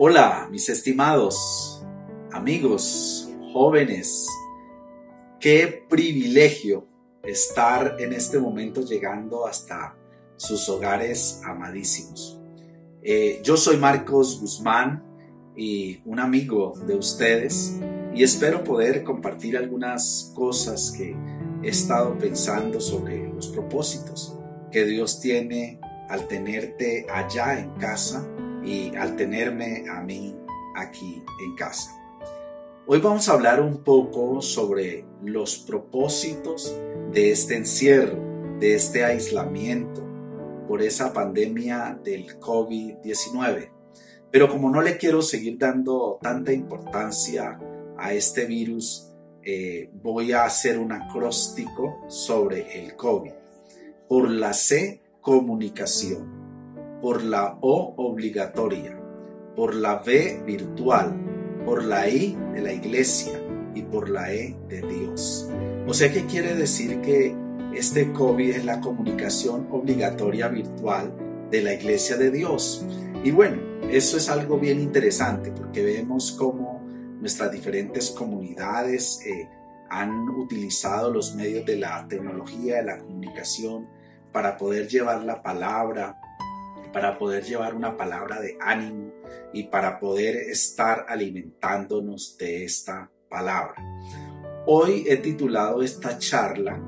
Hola, mis estimados amigos, jóvenes. Qué privilegio estar en este momento llegando hasta sus hogares amadísimos. Yo soy Marcos Guzmán y un amigo de ustedes, y espero poder compartir algunas cosas que he estado pensando sobre los propósitos que Dios tiene al tenerte allá en casa y al tenerme a mí aquí en casa. Hoy vamos a hablar un poco sobre los propósitos de este encierro, de este aislamiento por esa pandemia del COVID-19. Pero como no le quiero seguir dando tanta importancia a este virus, voy a hacer un acróstico sobre el COVID. Por la C, comunicación. Por la O, obligatoria. Por la V, virtual. Por la I, de la iglesia. Y por la E, de Dios. O sea, ¿qué quiere decir? Que este COVID es la comunicación obligatoria virtual de la iglesia de Dios. Y bueno, eso es algo bien interesante, porque vemos cómo nuestras diferentes comunidades han utilizado los medios de la tecnología, de la comunicación, para poder llevar la palabra, para poder llevar una palabra de ánimo y para poder estar alimentándonos de esta palabra. Hoy he titulado esta charla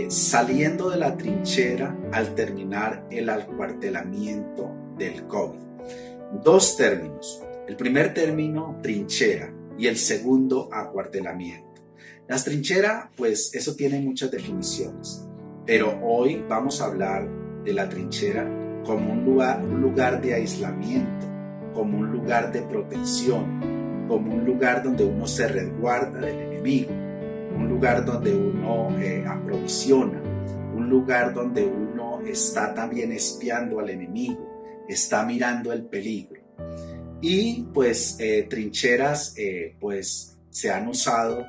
Saliendo de la trinchera al terminar el acuartelamiento del COVID. Dos términos. El primer término, trinchera, y el segundo, acuartelamiento. Las trincheras, pues eso tiene muchas definiciones, pero hoy vamos a hablar de la trinchera como un lugar de aislamiento, como un lugar de protección, como un lugar donde uno se resguarda del enemigo, un lugar donde uno aprovisiona, un lugar donde uno está también espiando al enemigo, está mirando el peligro. Y pues trincheras pues se han usado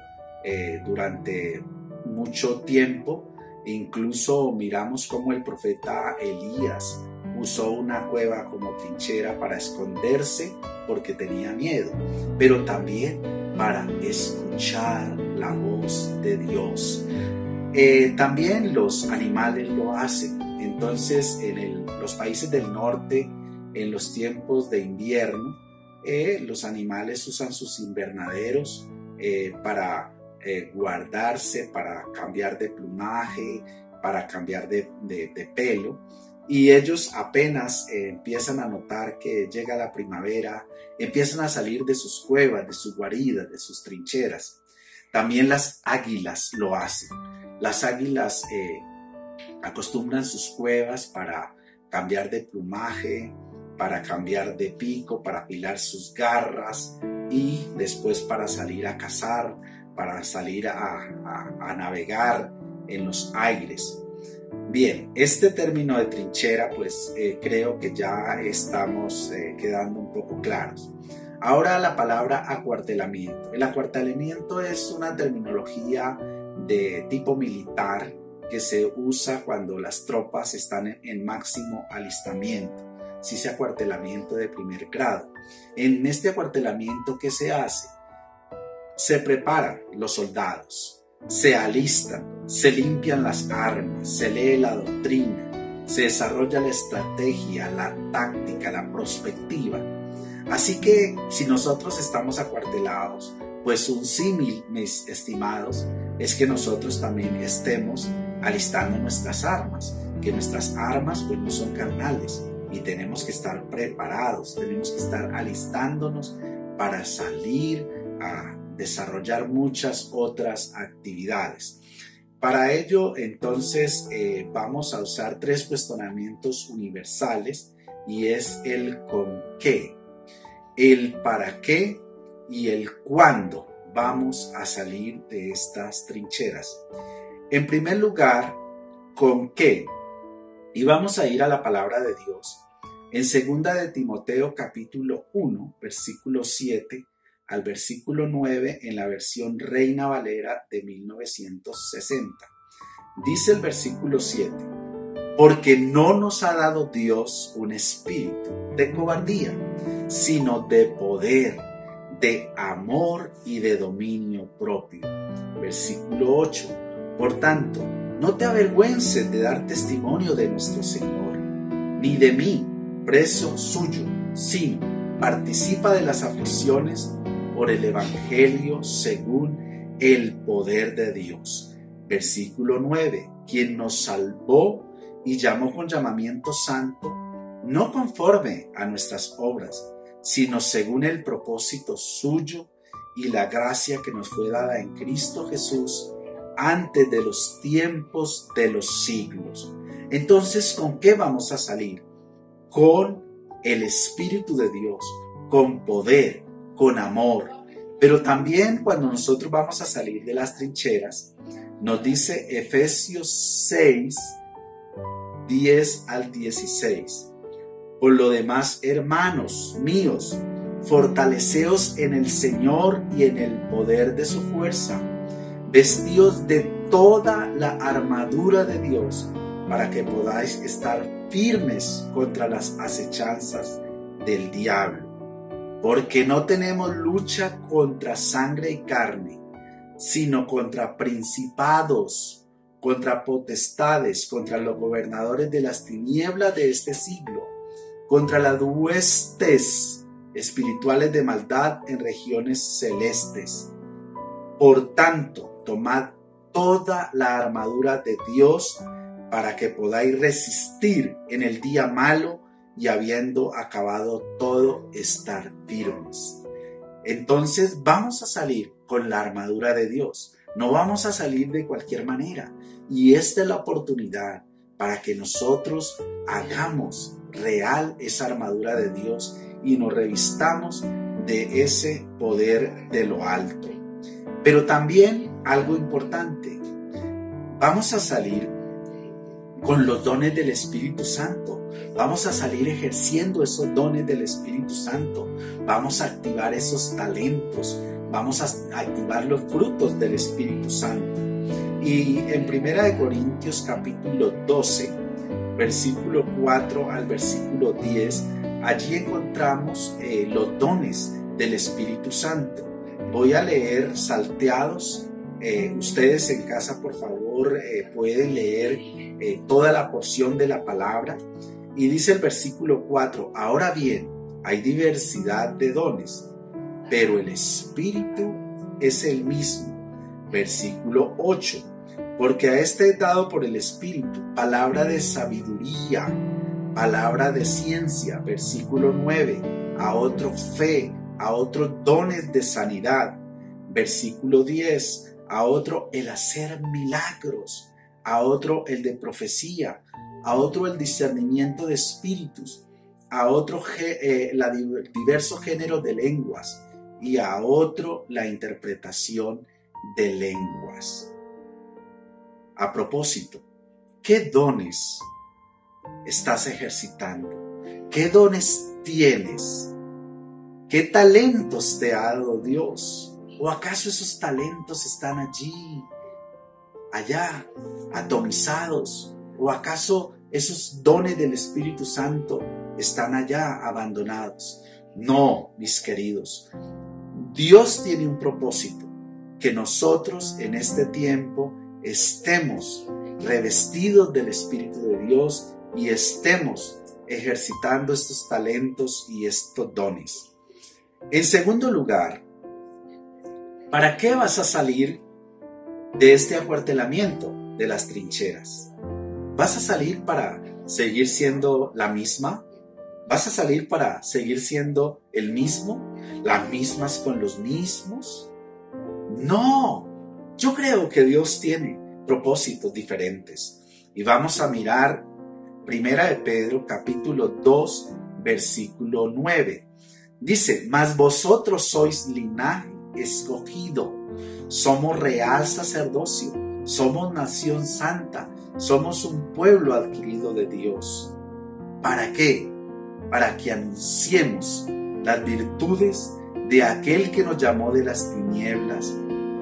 durante mucho tiempo. Incluso miramos cómo el profeta Elías usó una cueva como trinchera para esconderse porque tenía miedo, pero también para escuchar la voz de Dios. También los animales lo hacen. Entonces, en los países del norte, en los tiempos de invierno, los animales usan sus invernaderos para guardarse, para cambiar de plumaje, para cambiar de pelo. Y ellos apenas empiezan a notar que llega la primavera, empiezan a salir de sus cuevas, de sus guaridas, de sus trincheras. También las águilas lo hacen. Las águilas acostumbran sus cuevas para cambiar de plumaje, para cambiar de pico, para afilar sus garras y después para salir a cazar, para salir a navegar en los aires. Bien, este término de trinchera, pues creo que ya estamos quedando un poco claros. Ahora la palabra acuartelamiento. El acuartelamiento es una terminología de tipo militar que se usa cuando las tropas están en máximo alistamiento. Se dice acuartelamiento de primer grado. En este acuartelamiento, ¿qué se hace? Se preparan los soldados, se alistan, se limpian las armas, se lee la doctrina, se desarrolla la estrategia, la táctica, la prospectiva. Así que si nosotros estamos acuartelados, pues un símil, mis estimados, es que nosotros también estemos alistando nuestras armas, que nuestras armas pues no son carnales y tenemos que estar preparados, tenemos que estar alistándonos para salir a desarrollar muchas otras actividades. Para ello, entonces, vamos a usar tres cuestionamientos universales, y es el con qué, el para qué y el cuándo vamos a salir de estas trincheras. En primer lugar, ¿con qué? Y vamos a ir a la palabra de Dios. En 2 de Timoteo capítulo 1, versículo 7 al versículo 9 en la versión Reina Valera de 1960. Dice el versículo 7: porque no nos ha dado Dios un espíritu de cobardía, sino de poder, de amor y de dominio propio. Versículo 8. Por tanto, no te avergüences de dar testimonio de nuestro Señor, ni de mí, preso suyo, sino participa de las aflicciones por el Evangelio según el poder de Dios. Versículo 9. Quien nos salvó y llamó con llamamiento santo, no conforme a nuestras obras, sino según el propósito suyo y la gracia que nos fue dada en Cristo Jesús antes de los tiempos de los siglos. Entonces, ¿con qué vamos a salir? Con el Espíritu de Dios, con poder, con amor. Pero también cuando nosotros vamos a salir de las trincheras, nos dice Efesios 6, 10 al 16. Por lo demás, hermanos míos, fortaleceos en el Señor y en el poder de su fuerza, vestíos de toda la armadura de Dios, para que podáis estar firmes contra las acechanzas del diablo. Porque no tenemos lucha contra sangre y carne, sino contra principados, contra potestades, contra los gobernadores de las tinieblas de este siglo, contra las huestes espirituales de maldad en regiones celestes. Por tanto, tomad toda la armadura de Dios para que podáis resistir en el día malo y habiendo acabado todo, estar firmes. Entonces vamos a salir con la armadura de Dios. No vamos a salir de cualquier manera. Y esta es la oportunidad para que nosotros hagamos real esa armadura de Dios y nos revistamos de ese poder de lo alto. Pero también algo importante, vamos a salir con los dones del Espíritu Santo. Vamos a salir ejerciendo esos dones del Espíritu Santo. Vamos a activar esos talentos. Vamos a activar los frutos del Espíritu Santo. Y en 1 Corintios capítulo 12, versículo 4 al versículo 10, allí encontramos los dones del Espíritu Santo. Voy a leer salteados. Ustedes en casa, por favor, pueden leer toda la porción de la palabra. Y dice el versículo 4, ahora bien, hay diversidad de dones, pero el Espíritu es el mismo. Versículo 8, porque a este es dado por el Espíritu palabra de sabiduría, palabra de ciencia. Versículo 9, a otro fe, a otros dones de sanidad. Versículo 10, a otro el hacer milagros, a otro el de profecía, a otro el discernimiento de espíritus, a otro diversos géneros de lenguas y a otro la interpretación de lenguas. A propósito, ¿qué dones estás ejercitando? ¿Qué dones tienes? ¿Qué talentos te ha dado Dios? ¿O acaso esos talentos están allí, allá, atomizados? ¿O acaso esos dones del Espíritu Santo están allá abandonados? No, mis queridos. Dios tiene un propósito, que nosotros en este tiempo estemos revestidos del Espíritu de Dios y estemos ejercitando estos talentos y estos dones. En segundo lugar, ¿para qué vas a salir de este acuartelamiento de las trincheras? ¿Vas a salir para seguir siendo la misma? ¿Vas a salir para seguir siendo el mismo? ¿Las mismas con los mismos? No, yo creo que Dios tiene propósitos diferentes. Y vamos a mirar 1 de Pedro capítulo 2 versículo 9. Dice, mas vosotros sois linaje escogido, somos real sacerdocio, somos nación santa, somos un pueblo adquirido de Dios. ¿Para qué? Para que anunciemos las virtudes de aquel que nos llamó de las tinieblas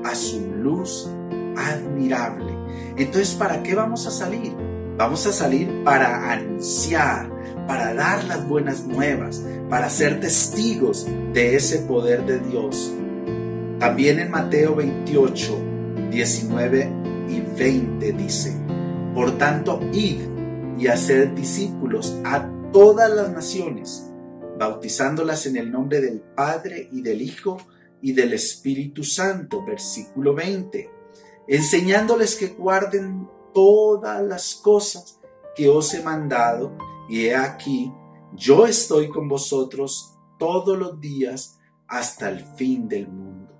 a su luz admirable. Entonces, ¿para qué vamos a salir? Vamos a salir para anunciar, para dar las buenas nuevas, para ser testigos de ese poder de Dios. También en Mateo 28, 19 y 20 dice: por tanto, id y haced discípulos a todas las naciones, bautizándolas en el nombre del Padre y del Hijo y del Espíritu Santo. Versículo 20. Enseñándoles que guarden todas las cosas que os he mandado, y he aquí, yo estoy con vosotros todos los días hasta el fin del mundo.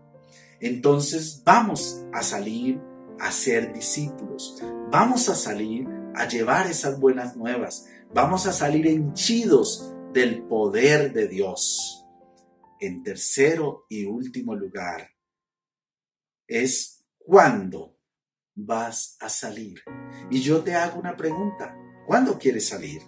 Entonces vamos a salir a ser discípulos, vamos a salir a llevar esas buenas nuevas, vamos a salir henchidos del poder de Dios. En tercero y último lugar, es ¿cuándo vas a salir? Y yo te hago una pregunta: ¿cuándo quieres salir?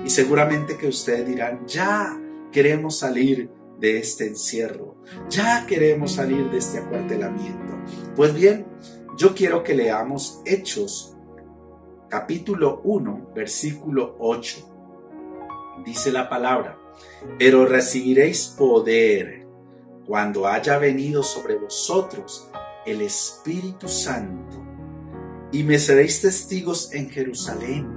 Y seguramente que ustedes dirán: ya queremos salir de este encierro, ya queremos salir de este acuartelamiento. Pues bien, yo quiero que leamos Hechos, capítulo 1, versículo 8. Dice la palabra: pero recibiréis poder cuando haya venido sobre vosotros el Espíritu Santo, y me seréis testigos en Jerusalén,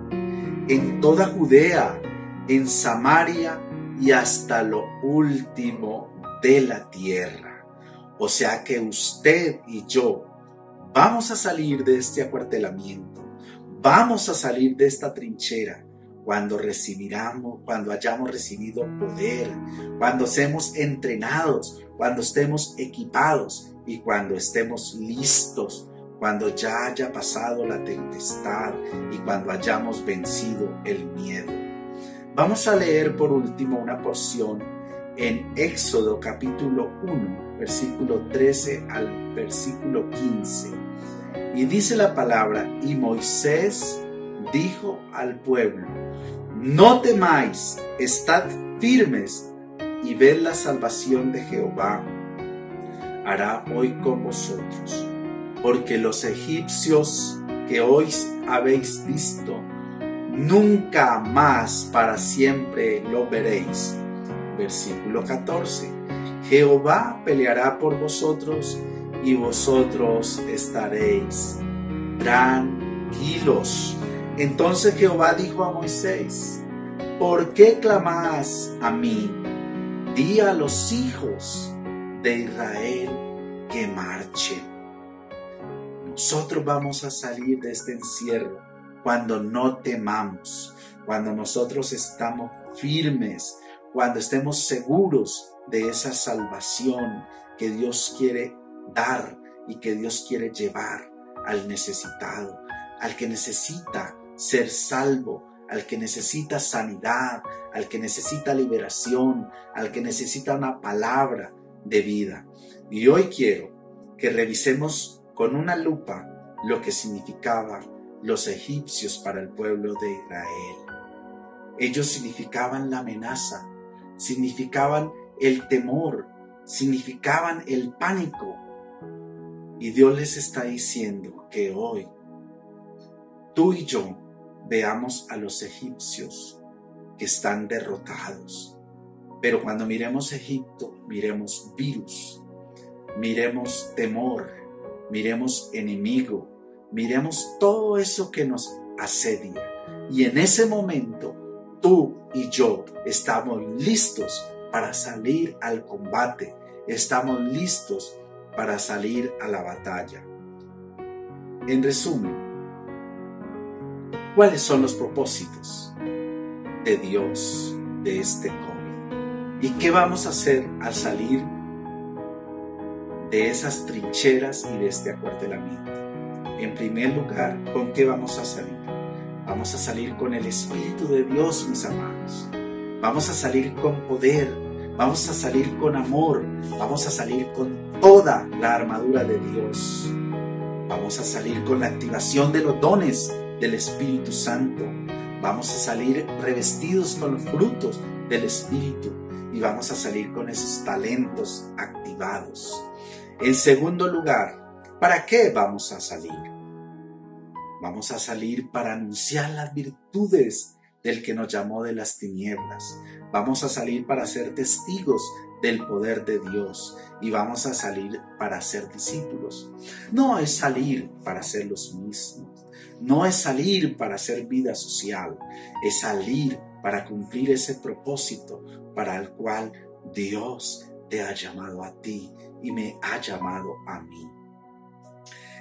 en toda Judea, en Samaria y hasta lo último de la tierra. O sea que usted y yo vamos a salir de este acuartelamiento, vamos a salir de esta trinchera cuando hayamos recibido poder, cuando seamos entrenados, cuando estemos equipados y cuando estemos listos, cuando ya haya pasado la tempestad y cuando hayamos vencido el miedo. Vamos a leer por último una porción en Éxodo capítulo 1, versículo 13 al versículo 15. Y dice la palabra: y Moisés dijo al pueblo: no temáis, estad firmes y ved la salvación de Jehová hará hoy con vosotros, porque los egipcios que hoy habéis visto, nunca más para siempre lo veréis. Versículo 14. Jehová peleará por vosotros y vosotros estaréis tranquilos. Entonces Jehová dijo a Moisés: ¿por qué clamas a mí? Di a los hijos de Israel que marchen. Nosotros vamos a salir de este encierro cuando no temamos, cuando nosotros estamos firmes, cuando estemos seguros de esa salvación que Dios quiere dar y que Dios quiere llevar al necesitado, al que necesita ser salvo, al que necesita sanidad, al que necesita liberación, al que necesita una palabra de vida. Y hoy quiero que revisemos con una lupa lo que significaban los egipcios para el pueblo de Israel. Ellos significaban la amenaza, significaban el temor, significaban el pánico. Y Dios les está diciendo que hoy tú y yo veamos a los egipcios que están derrotados. Pero cuando miremos Egipto, miremos virus, miremos temor, miremos enemigo, miremos todo eso que nos asedia. Y en ese momento, tú y yo estamos listos para salir al combate, estamos listos para salir a la batalla. En resumen, ¿cuáles son los propósitos de Dios de este COVID? ¿Y qué vamos a hacer al salir de esas trincheras y de este acuartelamiento? En primer lugar, ¿con qué vamos a salir? Vamos a salir con el Espíritu de Dios, mis amados. Vamos a salir con poder, vamos a salir con amor, vamos a salir con toda la armadura de Dios. Vamos a salir con la activación de los dones del Espíritu Santo. Vamos a salir revestidos con los frutos del Espíritu y vamos a salir con esos talentos activados. En segundo lugar, ¿para qué vamos a salir? Vamos a salir para anunciar las virtudes del que nos llamó de las tinieblas. Vamos a salir para ser testigos del poder de Dios y vamos a salir para ser discípulos. No es salir para ser los mismos, no es salir para hacer vida social, es salir para cumplir ese propósito para el cual Dios te ha llamado a ti y me ha llamado a mí.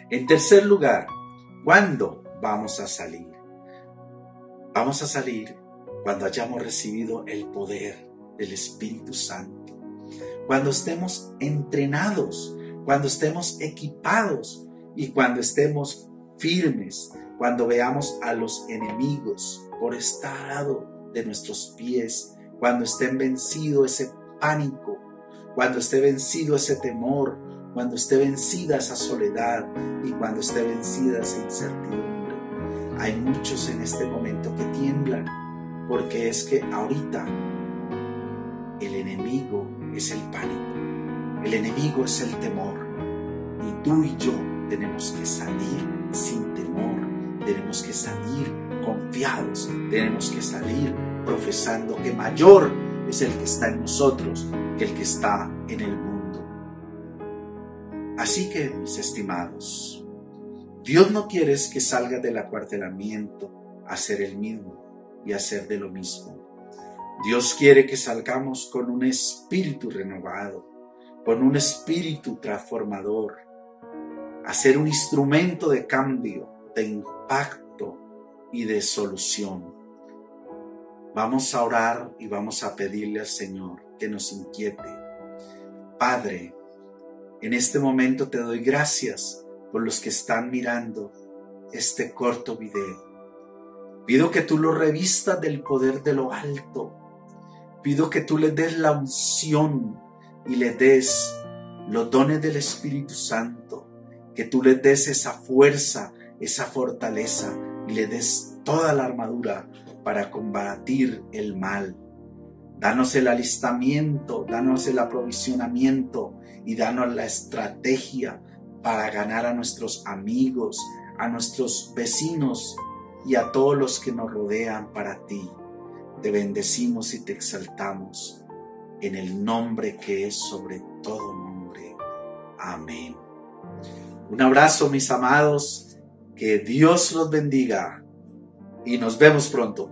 En tercer lugar, ¿cuándo vamos a salir? Vamos a salir cuando hayamos recibido el poder del Espíritu Santo, cuando estemos entrenados, cuando estemos equipados y cuando estemos firmes, cuando veamos a los enemigos por estrado de nuestros pies, cuando esté vencido ese pánico, cuando esté vencido ese temor, cuando esté vencida esa soledad y cuando esté vencida esa incertidumbre. Hay muchos en este momento que tiemblan porque es que ahorita el enemigo es el pánico, el enemigo es el temor y tú y yo tenemos que salir sin temor, tenemos que salir confiados, tenemos que salir profesando que mayor es el que está en nosotros que el que está en el mundo. Así que, mis estimados, Dios no quiere que salgas del acuartelamiento a hacer el mismo y a hacer de lo mismo. Dios quiere que salgamos con un espíritu renovado, con un espíritu transformador, a ser un instrumento de cambio, de impacto y de solución. Vamos a orar y vamos a pedirle al Señor que nos inquiete. Padre, en este momento te doy gracias por los que están mirando este corto video. Pido que tú lo revistas del poder de lo alto. Pido que tú les des la unción y les des los dones del Espíritu Santo. Que tú les des esa fuerza, esa fortaleza y les des toda la armadura para combatir el mal. Danos el alistamiento, danos el aprovisionamiento y danos la estrategia para ganar a nuestros amigos, a nuestros vecinos y a todos los que nos rodean para ti. Te bendecimos y te exaltamos en el nombre que es sobre todo nombre. Amén. Un abrazo, mis amados, que Dios los bendiga y nos vemos pronto.